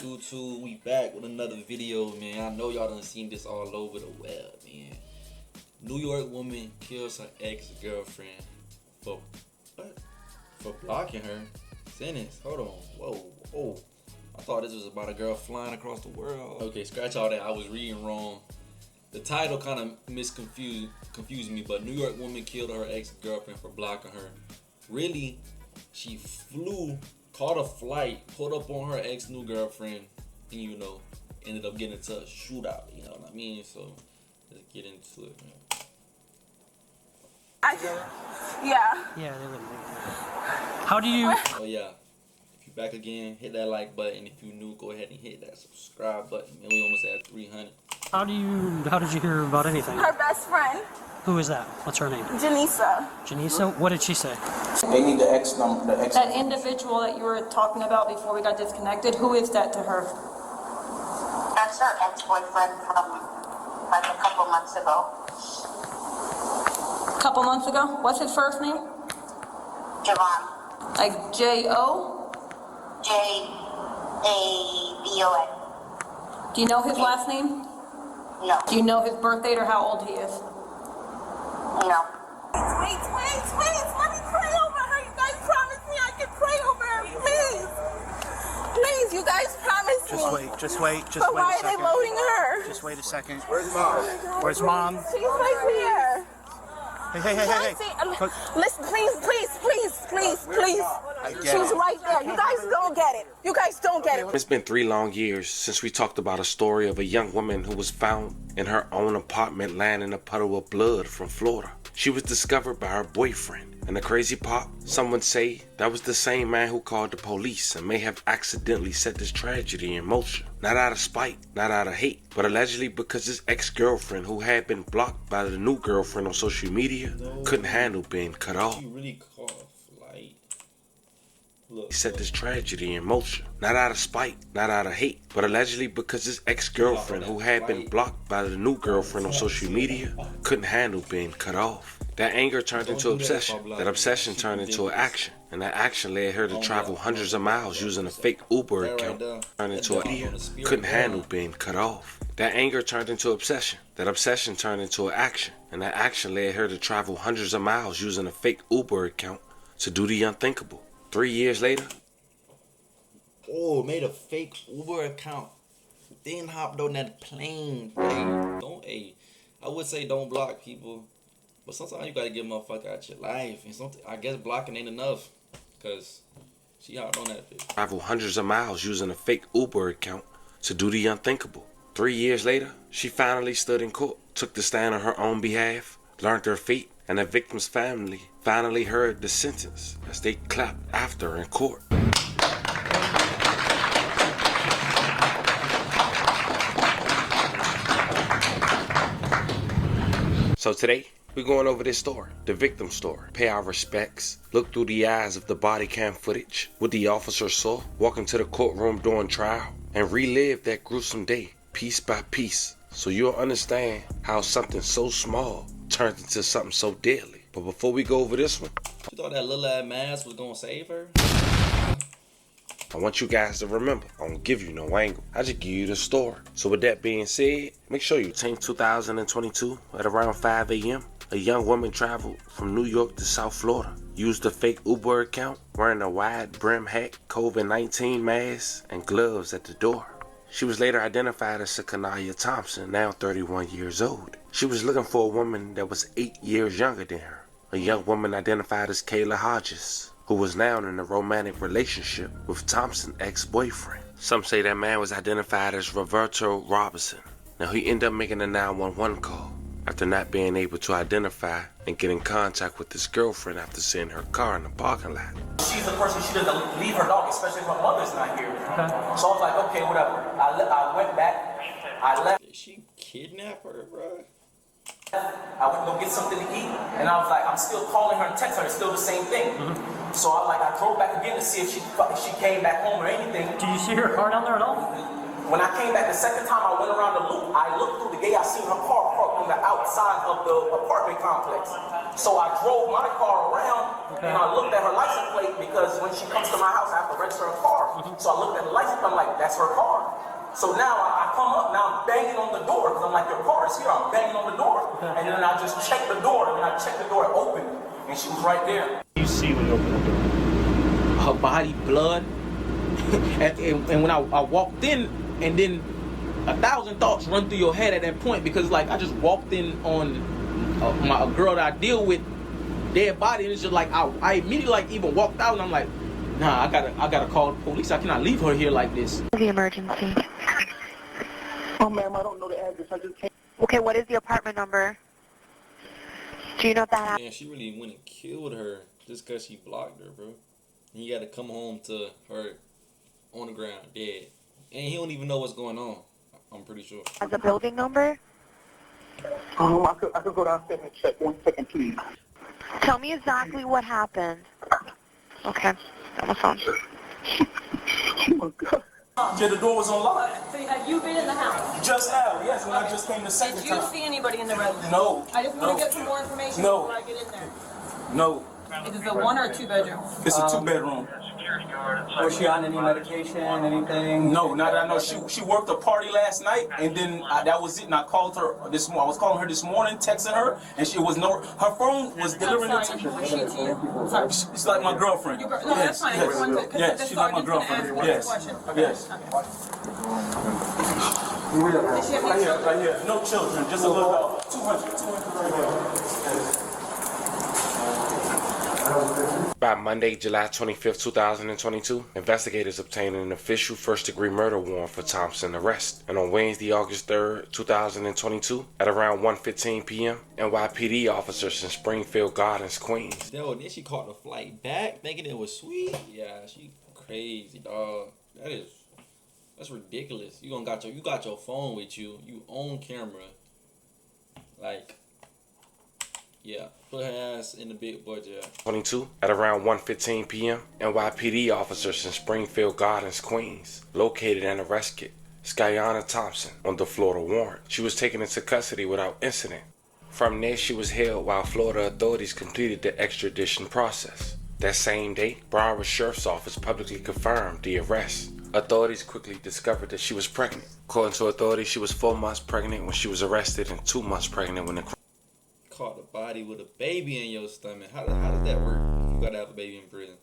YouTube? We back with another video, man. I know y'all done seen this all over the web, man. New York woman kills her ex-girlfriend for what? For blocking her. Sentence. Hold on. Whoa. I thought this was about a girl flying across the world. Okay, scratch all that. I was reading wrong. The title kind of confused me, but New York woman killed her ex-girlfriend for blocking her. Really, she caught a flight, pulled up on her ex-new girlfriend, and ended up getting into a shootout. You know what I mean? So let's get into it, man. Yeah, they wouldn't. How do you? Oh yeah. If you're back again, hit that like button. If you're new, go ahead and hit that subscribe button. Man, we almost at 300. How did you hear about anything? Her best friend. Who is that? What's her name? Janisa. Janisa? What did she say? They need the X number. That individual that you were talking about before we got disconnected, who is that to her? That's her ex-boyfriend from like a couple months ago. Couple months ago? What's his first name? Javon. Like J-O? J-A-V-O-N. Do you know his last name? No. Do you know his birth date or how old he is? No. Wait. Let me pray over her. You guys promised me I could pray over her. Please, you guys promised me. Just wait. But why are they loading her? Just wait a second. Where's mom? Where's mom? She's right here. Hey. Listen, please. She's right there. You guys don't get it. It's been 3 long years since we talked about a story of a young woman who was found in her own apartment lying in a puddle of blood from Florida. She was discovered by her boyfriend. And the crazy part, someone say that was the same man who called the police and may have accidentally set this tragedy in motion. Not out of spite, not out of hate, but allegedly because his ex-girlfriend, who had been blocked by the new girlfriend on social media, couldn't handle being cut off. She really caught a flight. He set this tragedy in motion. Not out of spite, not out of hate, but allegedly because his ex-girlfriend, who had been blocked by the new girlfriend on social media, couldn't handle being cut off. That anger turned into obsession. That obsession turned into action. And that action led her to travel hundreds of miles using a fake Uber account. Turned into an idiot. Couldn't handle being cut off. That anger turned into obsession. That obsession turned into action. And that action led her to travel hundreds of miles using a fake Uber account to do the unthinkable. 3 years later. Oh, made a fake Uber account. Then hopped on that plane. I would say don't block people. But sometimes you gotta get a motherfucker out your life. And I guess blocking ain't enough. Because she hopped on that bitch. Travel hundreds of miles using a fake Uber account to do the unthinkable. 3 years later, she finally stood in court, took the stand on her own behalf, learned her fate, and the victim's family finally heard the sentence as they clapped after her in court. So today, we're going over this story, the victim story. Pay our respects, look through the eyes of the body cam footage, what the officer saw, walk into the courtroom during trial, and relive that gruesome day, piece by piece, so you'll understand how something so small turned into something so deadly. But before we go over this one, You thought that little ass mask was gonna save her? I want you guys to remember, I don't give you no angle. I just give you the story. So with that being said, make sure you take 2022 at around 5 a.m. A young woman traveled from New York to South Florida, used a fake Uber account, wearing a wide brim hat, COVID-19 mask, and gloves at the door. She was later identified as Sakanaya Thompson, now 31 years old. She was looking for a woman that was 8 years younger than her. A young woman identified as Kayla Hodges, who was now in a romantic relationship with Thompson's ex-boyfriend. Some say that man was identified as Roberto Robinson. Now he ended up making a 911 call after not being able to identify and get in contact with his girlfriend after seeing her car in the parking lot. She's the person, she doesn't leave her dog, especially if her mother's not here. Okay. So I was like, okay, whatever. I went back, I left. Did she kidnap her, bro? I went to go get something to eat, and I was like, I'm still calling her and texting her, it's still the same thing. So I drove back again to see if she came back home or anything. Do you see her car down there at all? When I came back the second time I went around the loop, I looked through the gate, I seen her car parked on on the outside of the apartment complex. So I drove my car around and I looked at her license plate because when she comes to my house, I have to register her car. So I looked at the license plate, I'm like, that's her car. So now I come up, now I'm banging on the door because I'm like, your car is here. I'm banging on the door. And then I just check the door, and I checked the door, it opened, and she was right there. You see when you open the door? Her body, blood. and when I walked in, and then 1,000 thoughts run through your head at that point because like I just walked in on a girl that I deal with, dead body, and it's just like I immediately like even walked out and I'm like, nah, I gotta call the police. I cannot leave her here like this. The emergency. Oh, ma'am, I don't know the address. I just came. Okay, what is the apartment number? Do you know if that? Man, she really went and killed her just because she blocked her, bro. And you got to come home to her on the ground, dead. And he don't even know what's going on, I'm pretty sure. Has a building number? I could go downstairs and check. 1 second, please. Tell me exactly what happened. Okay, on the phone. Oh, my God. Yeah, the door was unlocked. So have you been in the house? Just now, yes, when I just came the second Did you time. see anybody in the residence? No. I just want to get some more information No. before I get in there. No, Is it a 1 or 2 bedroom? it's a 2-bedroom. Was she on any medication, anything? No, not that I know. She worked a party last night, and then that was it. And I called her this morning. I was calling her this morning, texting her, and she was her phone was delivering I'm it sorry, to who's she to you? I'm sorry. She's like my girlfriend. No, that's fine. I just wanted to, Yes, she's like my girlfriend. Yes, yes. Does she have any children? Right here. No children, just a little dog. 200. By Monday, July 25th, 2022, investigators obtained an official first-degree murder warrant for Thompson's arrest. And on Wednesday, August 3rd, 2022, at around 1:15 p.m., NYPD officers in Springfield Gardens, Queens. Yo, then she caught the flight back, thinking it was sweet. Yeah, she crazy, dog. That's ridiculous. You got your phone with you. You own camera. Like, yeah, put her ass in the big boy jail. 22, at around 1:15 p.m., NYPD officers in Springfield Gardens, Queens, located and arrested Skyana Thompson on the Florida warrant. She was taken into custody without incident. From there, she was held while Florida authorities completed the extradition process. That same day, Broward Sheriff's Office publicly confirmed the arrest. Authorities quickly discovered that she was pregnant. According to authorities, she was 4 months pregnant when she was arrested and 2 months pregnant when the Caught the body with a baby in your stomach. How does that work? You gotta have a baby in prison.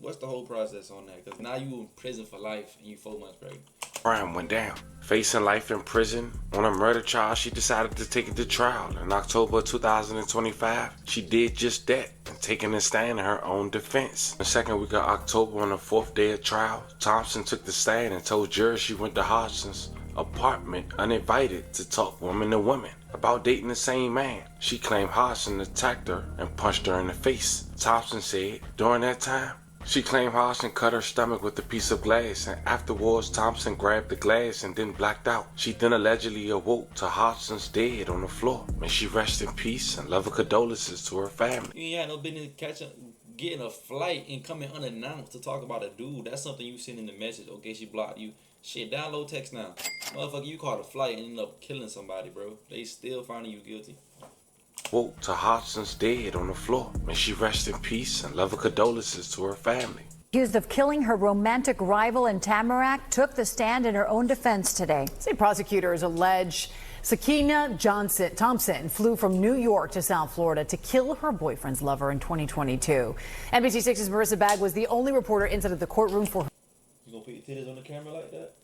What's the whole process on that? Because now you in prison for life and you 4 months pregnant. crime went down. Facing life in prison on a murder charge, she decided to take it to trial. In October 2025, she did just that, taking a stand in her own defense. The second week of October, on the 4th day of trial, Thompson took the stand and told jurors she went to Hodgson's apartment uninvited to talk woman to woman about dating the same man. She claimed Hodgson attacked her and punched her in the face. Thompson said during that time, she claimed Hodgson cut her stomach with a piece of glass, and afterwards Thompson grabbed the glass and then blacked out. She then allegedly awoke to Hodgson's dead on the floor. May she rest in peace and love her condolences to her family. You ain't had no business getting a flight and coming unannounced to talk about a dude. That's something you send in the message. Okay, she blocked you. Shit, download text now. Motherfucker, you caught a flight and ended up killing somebody, bro. They still finding you guilty. Woke to Hodgson's dead on the floor. May she rest in peace and love her condolences to her family. Accused of killing her romantic rival in Tamarack, took the stand in her own defense today. State prosecutors allege Sakina Thompson flew from New York to South Florida to kill her boyfriend's lover in 2022. NBC6's Marissa Bagg was the only reporter inside of the courtroom for her. You gonna put your titties on the camera like that?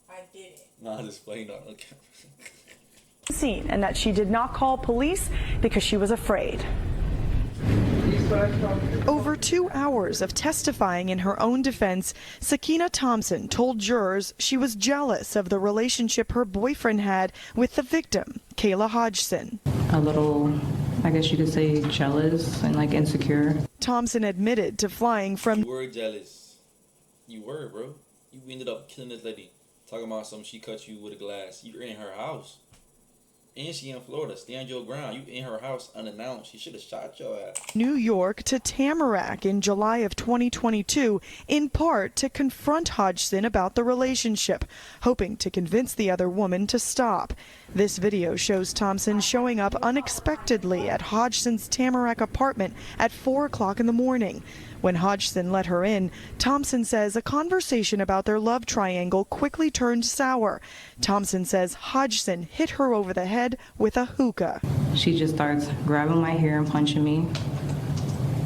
I did it. Nah, just playing on the camera. Scene, and that she did not call police because she was afraid. Over 2 hours of testifying in her own defense, Sakina Thompson told jurors she was jealous of the relationship her boyfriend had with the victim, Kayla Hodgson. A little, I guess you could say, jealous and like insecure. Thompson admitted to flying from. You were jealous. You were, bro. You ended up killing this lady. Talking about something, she cut you with a glass. You're in her house. And she in Florida. Stand your ground. You in her house unannounced. She should have shot your ass. New York to Tamarack in July of 2022, in part to confront Hodgson about the relationship, hoping to convince the other woman to stop. This video shows Thompson showing up unexpectedly at Hodgson's Tamarack apartment at 4 o'clock in the morning. When Hodgson let her in, Thompson says a conversation about their love triangle quickly turned sour. Thompson says Hodgson hit her over the head with a hookah. She just starts grabbing my hair and punching me.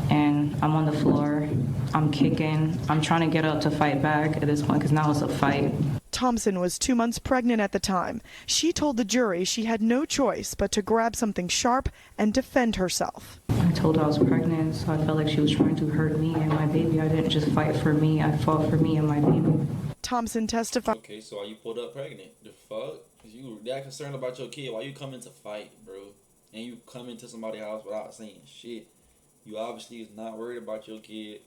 And I'm on the floor. I'm kicking. I'm trying to get up to fight back at this point because now it's a fight. Thompson was 2 months pregnant at the time. She told the jury she had no choice but to grab something sharp and defend herself. I told her I was pregnant, so I felt like she was trying to hurt me and my baby. I didn't just fight for me. I fought for me and my baby. Thompson testified. Okay, so why you pulled up pregnant? The fuck? You were that concerned about your kid. Why you coming to fight, bro? And you come into somebody's house without saying shit. You obviously is not worried about your kid.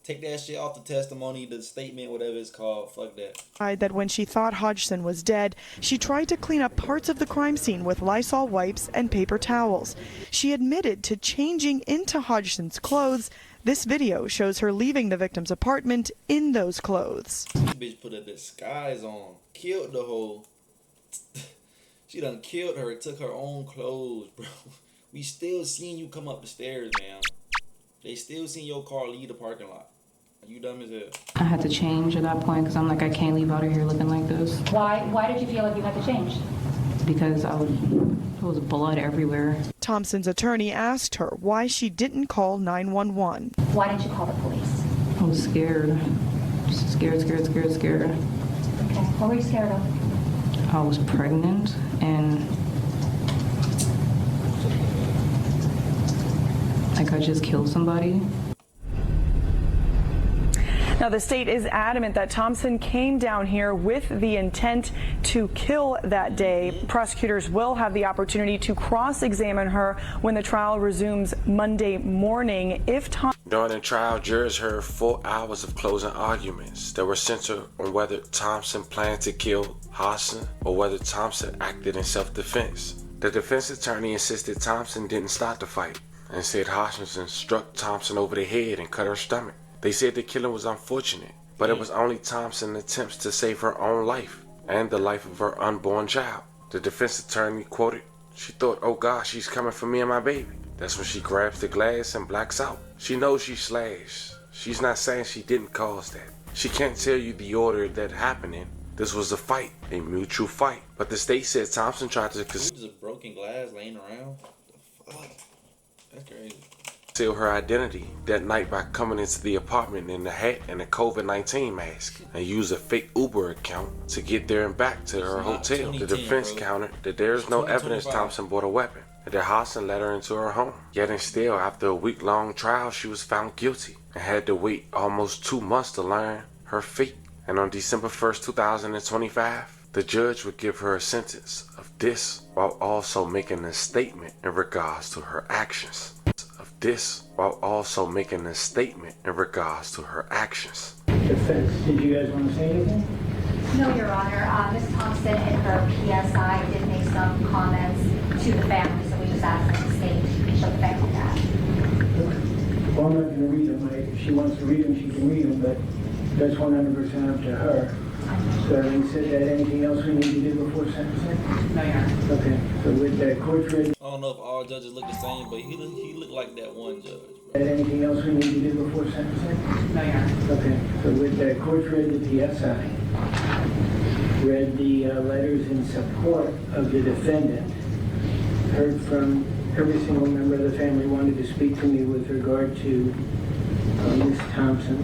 Take that shit off the testimony, the statement, whatever it's called. Fuck that. That when she thought Hodgson was dead, she tried to clean up parts of the crime scene with Lysol wipes and paper towels. She admitted to changing into Hodgson's clothes. This video shows her leaving the victim's apartment in those clothes. This bitch put a disguise on, killed the whole. She done killed her, took her own clothes, bro. We still seen you come up the stairs, man. They still seen your car leave the parking lot. You dumb as hell. I had to change at that point because I'm like, I can't leave out of here looking like this. Why did you feel like you had to change? Because there was blood everywhere. Thompson's attorney asked her why she didn't call 911. Why didn't you call the police? I was scared. Just scared. Okay. What were you scared of? I was pregnant and like I just killed somebody. Now, the state is adamant that Thompson came down here with the intent to kill that day. Prosecutors will have the opportunity to cross-examine her when the trial resumes Monday morning. During the trial, jurors heard 4 hours of closing arguments that were centered on whether Thompson planned to kill Hodgson or whether Thompson acted in self-defense. The defense attorney insisted Thompson didn't start the fight and said Hodgson struck Thompson over the head and cut her stomach. They said the killing was unfortunate, but it was only Thompson's attempts to save her own life and the life of her unborn child. The defense attorney quoted, "She thought, oh gosh, she's coming for me and my baby." That's when she grabs the glass and blacks out. She knows she slashed. She's not saying she didn't cause that. She can't tell you the order that happened in. This was a fight, a mutual fight. But the state said Thompson tried to just broken glass laying around. The fuck? That's crazy. Conceal her identity that night by coming into the apartment in a hat and a COVID-19 mask and use a fake Uber account to get there and back to her hotel. The defense countered that there is no evidence Thompson bought a weapon and that Hodgson led her into her home. Yet and still, after a week-long trial, she was found guilty and had to wait almost 2 months to learn her fate. And on December 1st, 2025, the judge would give her a sentence of this while also making a statement in regards to her actions. While also making a statement in regards to her actions. Defense, did you guys want to say anything? No, Your Honor. Ms. Thompson in her PSI did make some comments to the family, so we just asked them to state, show the family that. Well, I'm not going to read them. If she wants to read them, she can read them, but that's 100% up to her. So having said that, anything else we need to do before sentencing? No, Your Honor. Okay, so with that court ready. I don't know if all judges look the same, but he looked like that one judge. Anything else we need to do before sentencing? No, Your Honor. Okay, so with that court read the PSI, read the letters in support of the defendant, heard from every single member of the family wanted to speak to me with regard to Ms. Thompson.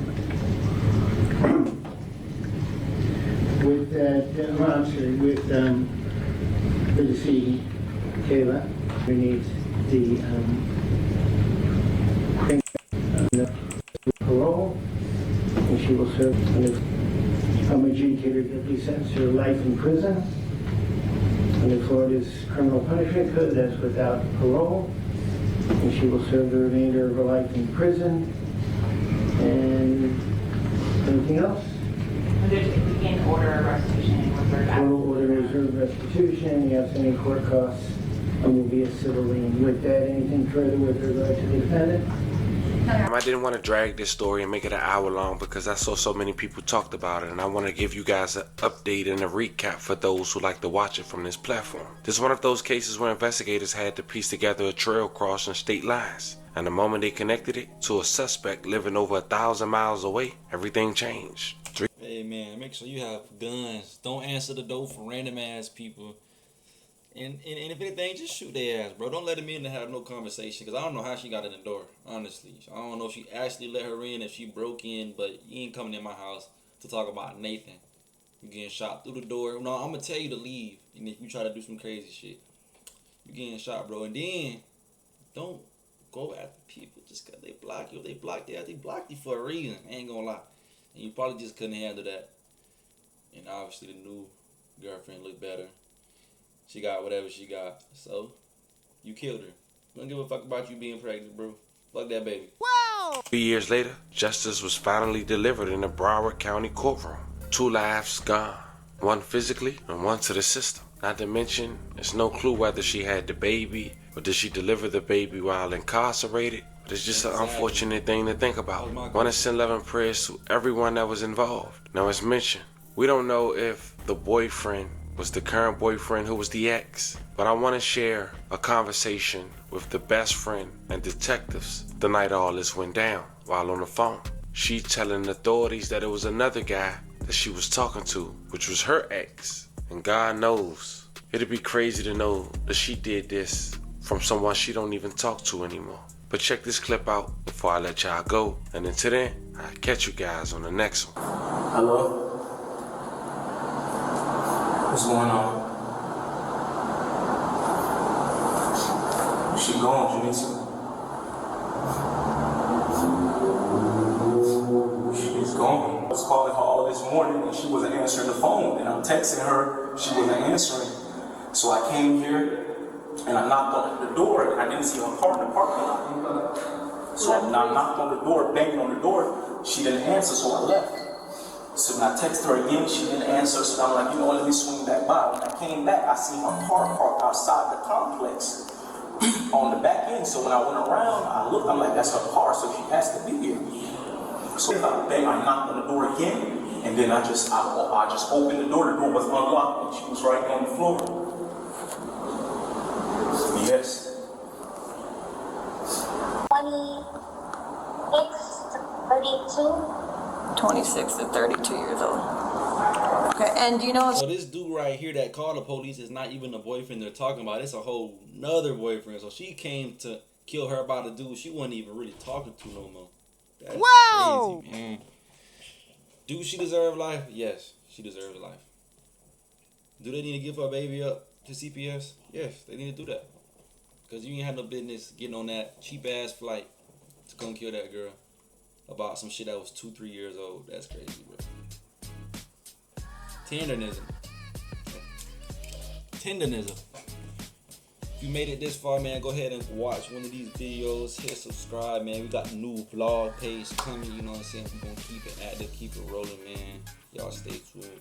With that, I'm sorry, with the decedent, Kayla, who needs the parole, and she will serve under adjudicator guilty sentence to life in prison. Under Florida's criminal punishment code, that's without parole, and she will serve the remainder of her life in prison. And anything else? In order of restitution and reserve. Order reserve restitution, the outstanding court costs, and will be a civil lien. With that, anything further with regard to the defendant? I didn't want to drag this story and make it an hour long because I saw so many people talked about it, and I want to give you guys an update and a recap for those who like to watch it from this platform. This is one of those cases where investigators had to piece together a trail crossing state lines, and the moment they connected it to a suspect living over 1,000 miles away, everything changed. Hey man, make sure you have guns. Don't answer the door for random ass people. And if anything, just shoot their ass, bro. Don't let them in to have no conversation. Because I don't know how she got in the door, honestly. I don't know if she actually let her in, if she broke in. But you ain't coming in my house to talk about Nathan. You getting shot through the door. No, I'm going to tell you to leave. And if you try to do some crazy shit, you getting shot, bro. And then, don't go after people just because they block you. They blocked you for a reason. I ain't going to lie. And you probably just couldn't handle that. And obviously the new girlfriend looked better. She got whatever she got. So, you killed her. Don't give a fuck about you being pregnant, bro. Fuck that baby. Wow! 3 years later, justice was finally delivered in the Broward County courtroom. 2 lives gone. One physically and one to the system. Not to mention, there's no clue whether she had the baby or did she deliver the baby while incarcerated. But it's just an unfortunate thing to think about. I want to send love and prayers to everyone that was involved. Now, as mentioned, we don't know if the boyfriend was the current boyfriend who was the ex, but I want to share a conversation with the best friend and detectives the night all this went down while on the phone. She telling authorities that it was another guy that she was talking to, which was her ex, and God knows it'd be crazy to know that she did this from someone she don't even talk to anymore. But check this clip out before I let y'all go, and until then, I'll catch you guys on the next one. Hello? What's going on? She gone, Janisa. She's gone. I was calling her all this morning and she wasn't answering the phone. And I'm texting her, she wasn't answering. So I came here and I knocked on the door and I didn't see her car in the parking lot. So I knocked on the door, banging on the door. She didn't answer, so I left. So when I texted her again, she didn't answer, so I'm like, let me swing back by. When I came back, I seen her car parked outside the complex on the back end. So when I went around, I looked, I'm like, that's her car, so she has to be here. So I knocked on the door again, and then I just opened the door was unlocked, and she was right on the floor. Yes. 26 to 32. 26 to 32 years old. Okay, and do you know... So this dude right here that called the police is not even the boyfriend they're talking about. It's a whole nother boyfriend. So she came to kill her about a dude she wasn't even really talking to no more. That's crazy, man. Do she deserve life? Yes, she deserves life. Do they need to give her baby up to CPS? Yes, they need to do that. Because you ain't had no business getting on that cheap-ass flight to come kill that girl about some shit that was 2-3 years old. That's crazy, bro. Tenderism. If you made it this far, man, go ahead and watch one of these videos. Hit subscribe, man. We got a new vlog page coming, you know what I'm saying? We're gonna keep it active, keep it rolling, man. Y'all stay tuned.